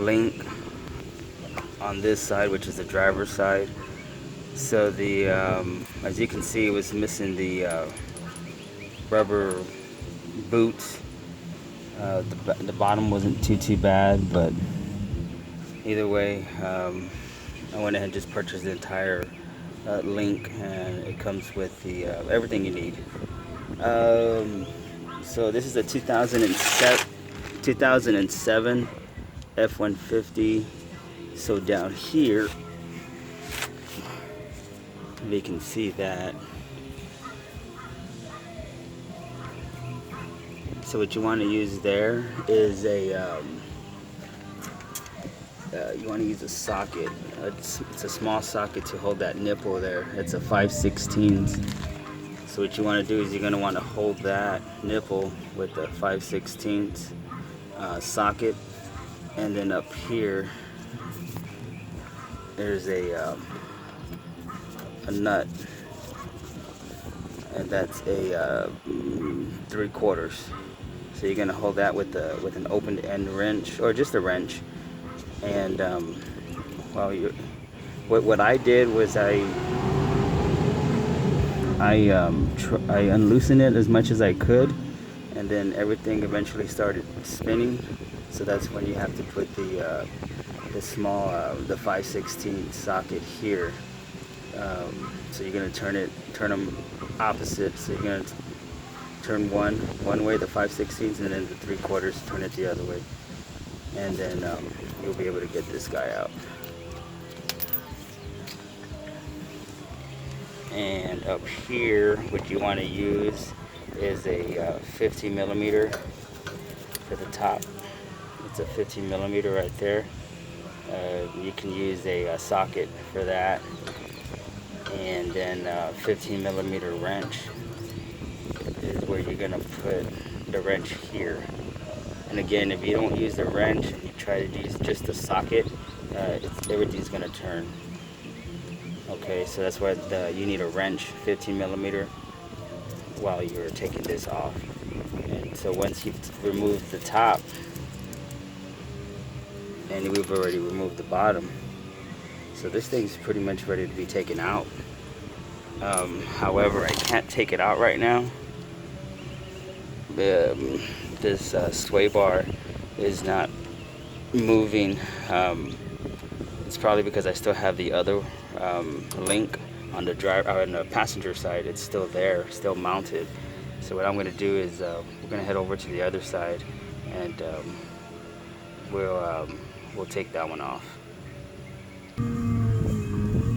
link on this side, which is the driver's side. So the as you can see, it was missing the rubber boots. The bottom wasn't too bad, but either way, I went ahead and just purchased the entire link, and it comes with the everything you need. So this is a 2007 F-150. So down here, you can see that. So what you want to use there is a you want to use a socket. It's a small socket to hold that nipple there. It's a 5/16. So what you want to do is you're going to want to hold that nipple with the 5/16 socket, and then up here there's a nut, and that's a 3/4. So you're going to hold that with an open end wrench, or just a wrench. And what I did was I unloosened it as much as I could, and then everything eventually started spinning. So that's when you have to put the small the 5/16 socket here. So you're gonna turn them opposite. So you're gonna turn one way, the 5/16, and then the 3/4, turn it the other way, and then you'll be able to get this guy out. And up here, what you want to use is a 50mm for the top. It's a 50mm right there. You can use a socket for that, and then 15mm wrench is where you're gonna put the wrench here. And again, if you don't use the wrench and you try to use just the socket, everything's gonna turn. Okay, so that's why you need a wrench, 15mm, while you're taking this off. And so once you've removed the top, and we've already removed the bottom, so this thing's pretty much ready to be taken out. However, I can't take it out right now. This sway bar is not moving. It's probably because I still have the other link on the on the passenger side. It's still there, still mounted. So what I'm going to do is we're going to head over to the other side, and we'll take that one off.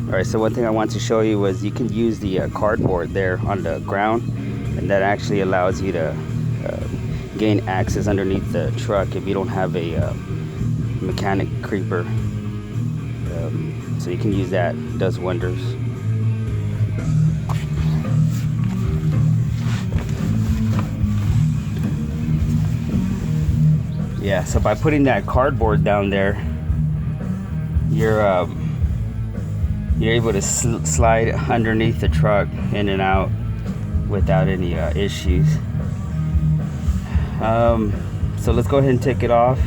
Alright, so one thing I want to show you was you can use the cardboard there on the ground, and that actually allows you to gain access underneath the truck if you don't have a mechanic creeper. So you can use that. It does wonders. Yeah, so by putting that cardboard down there, you're able to slide underneath the truck in and out without any issues. So let's go ahead and take it off.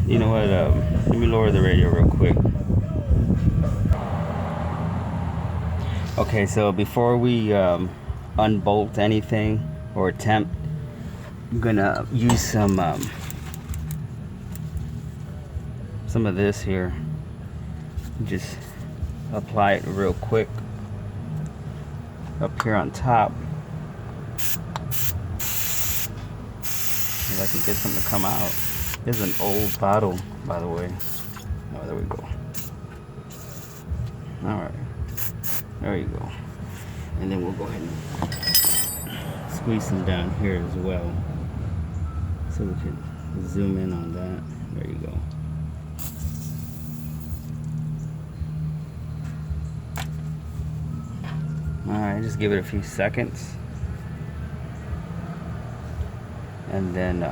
You know what, let me lower the radio real quick. Okay, so before we unbolt anything or attempt, I'm gonna use some of this here. Just apply it real quick up here on top. If I can get something to come out. This is an old bottle, by the way. Oh, there we go. Alright. There you go. And then we'll go ahead and squeeze some down here as well. So we can zoom in on that. There you go. Alright, just give it a few seconds. And then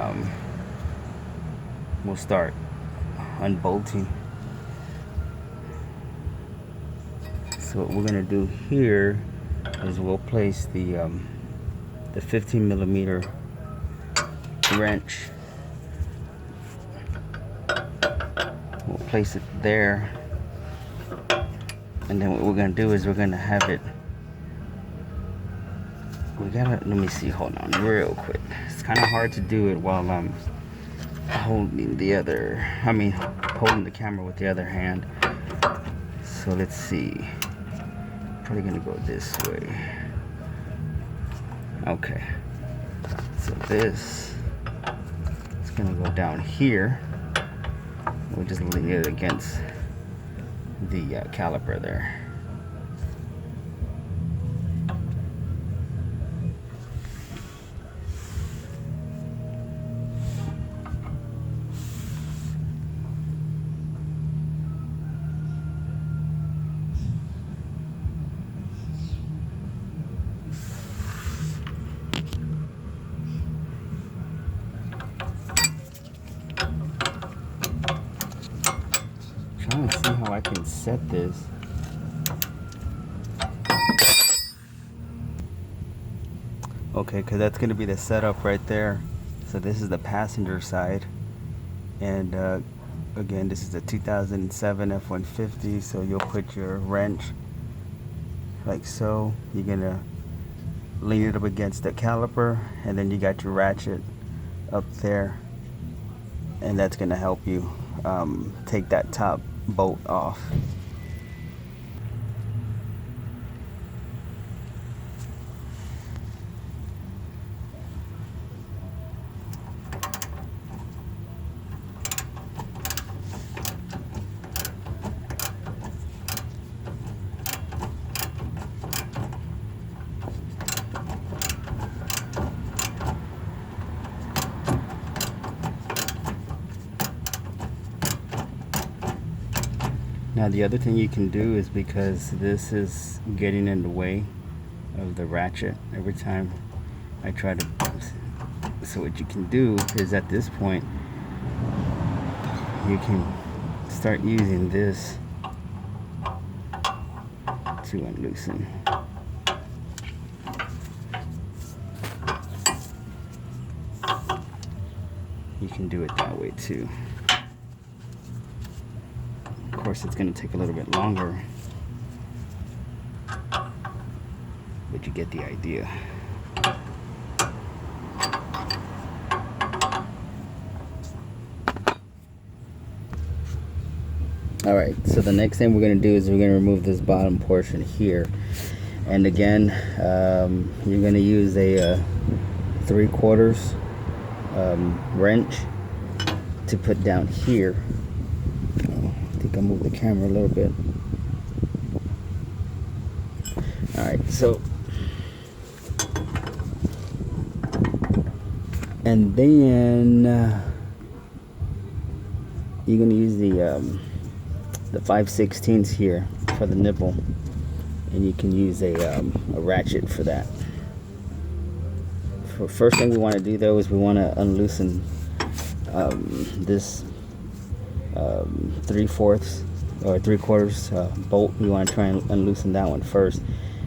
we'll start unbolting. So what we're gonna do here is we'll place the 15mm wrench. We'll place it there, and then what we're gonna do is we're gonna have it. Let me see. Hold on, real quick. It's kind of hard to do it while I'm holding holding the camera with the other hand. So let's see. Probably gonna go this way. Okay. So this is gonna go down here. We'll just lean it against the caliper there. Trying to see how I can set this. Okay, because that's going to be the setup right there. So this is the passenger side, and again, this is a 2007 F150. So you'll put your wrench like so. You're gonna lean it up against the caliper, and then you got your ratchet up there, and that's gonna help you take that top bolt off. Now the other thing you can do is, because this is getting in the way of the ratchet every time I try to, so what you can do is at this point you can start using this to unloosen. You can do it that way too. Of course, it's going to take a little bit longer, but you get the idea. Alright, so the next thing we're going to do is we're going to remove this bottom portion here. And again, you're going to use a 3/4 wrench to put down here. I think I moved the camera a little bit. Alright, so and then you're gonna use the 5/16 here for the nipple, and you can use a ratchet for that. First thing we want to do though is we want to unloosen this 3/4 or 3/4 bolt. We want to try and unloosen that one first,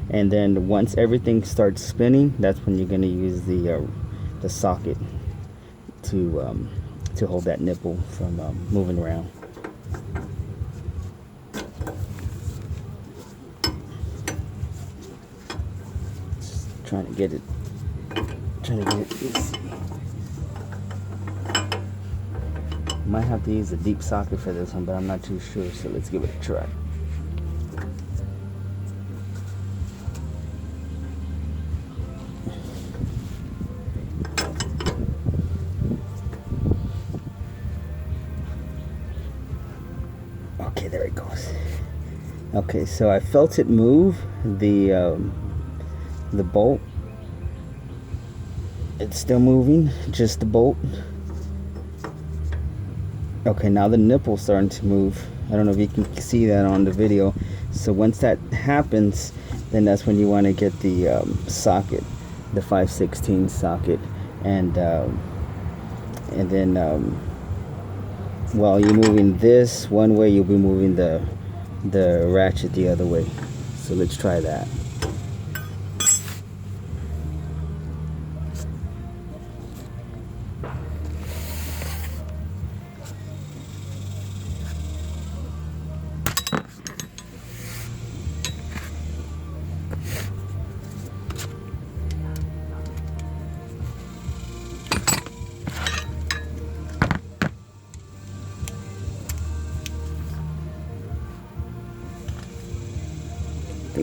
and then once everything starts spinning, that's when you're going to use the socket to hold that nipple from moving around. Just trying to get it easy. Might have to use a deep socket for this one, but I'm not too sure, so let's give it a try. Okay, there it goes. Okay, so I felt it move, the bolt. It's still moving, just the bolt. Okay, now the nipple's starting to move. I don't know if you can see that on the video. So once that happens, then that's when you want to get the socket, the 5/16 socket, and then while you're moving this one way, you'll be moving the ratchet the other way. So let's try that.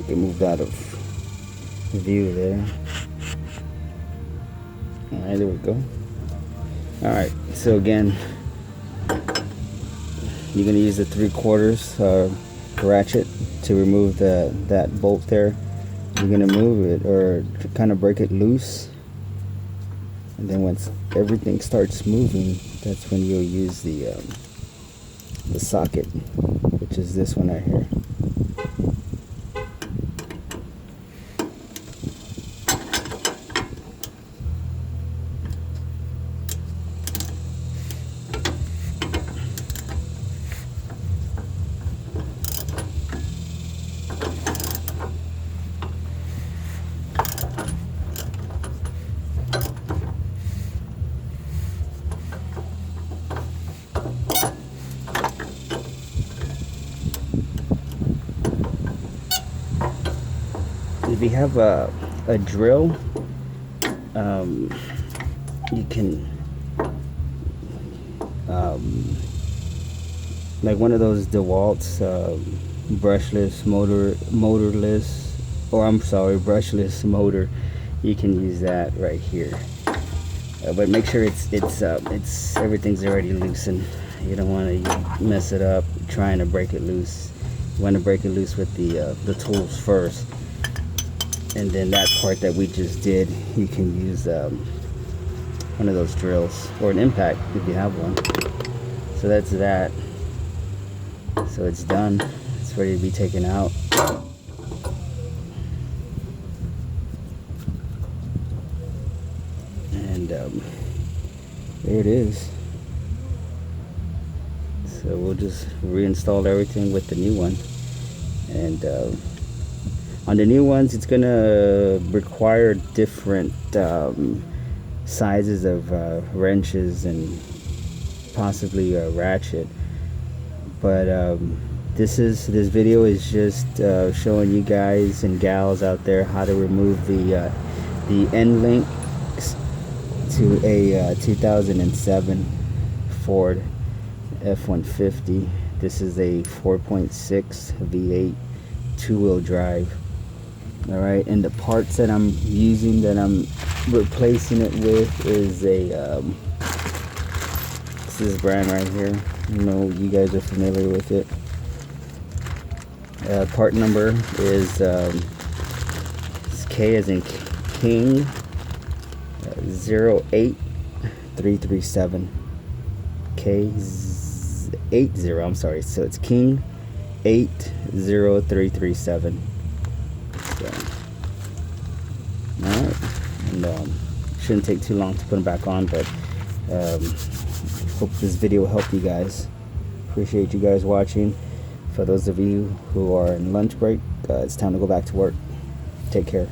get moved out of view there. Alright, there we go. Alright, so again, you're going to use the 3/4 ratchet to remove that bolt there. You're going to move it or kind of break it loose, and then once everything starts moving, that's when you'll use the socket, which is this one right here. If you have a drill, you can like one of those DeWalt's brushless motorless, or I'm sorry, brushless motor. You can use that right here, but make sure it's everything's already loosened. You don't want to mess it up trying to break it loose. You want to break it loose with the tools first. And then that part that we just did, you can use one of those drills or an impact if you have one. So that's that. So it's done. It's ready to be taken out. And there it is. So we'll just reinstall everything with the new one. And on the new ones, it's gonna require different sizes of wrenches and possibly a ratchet. But this video is just showing you guys and gals out there how to remove the end links to a 2007 Ford F150. This is a 4.6 V8 two-wheel drive. Alright, and the parts that I'm using, that I'm replacing it with, is this brand right here. I know you guys are familiar with it. Part number is K as in King 08337. K80, I'm sorry, so it's King 80337. So, alright, and shouldn't take too long to put them back on, but hope this video will help you guys. Appreciate you guys watching. For those of you who are in lunch break, it's time to go back to work. Take care.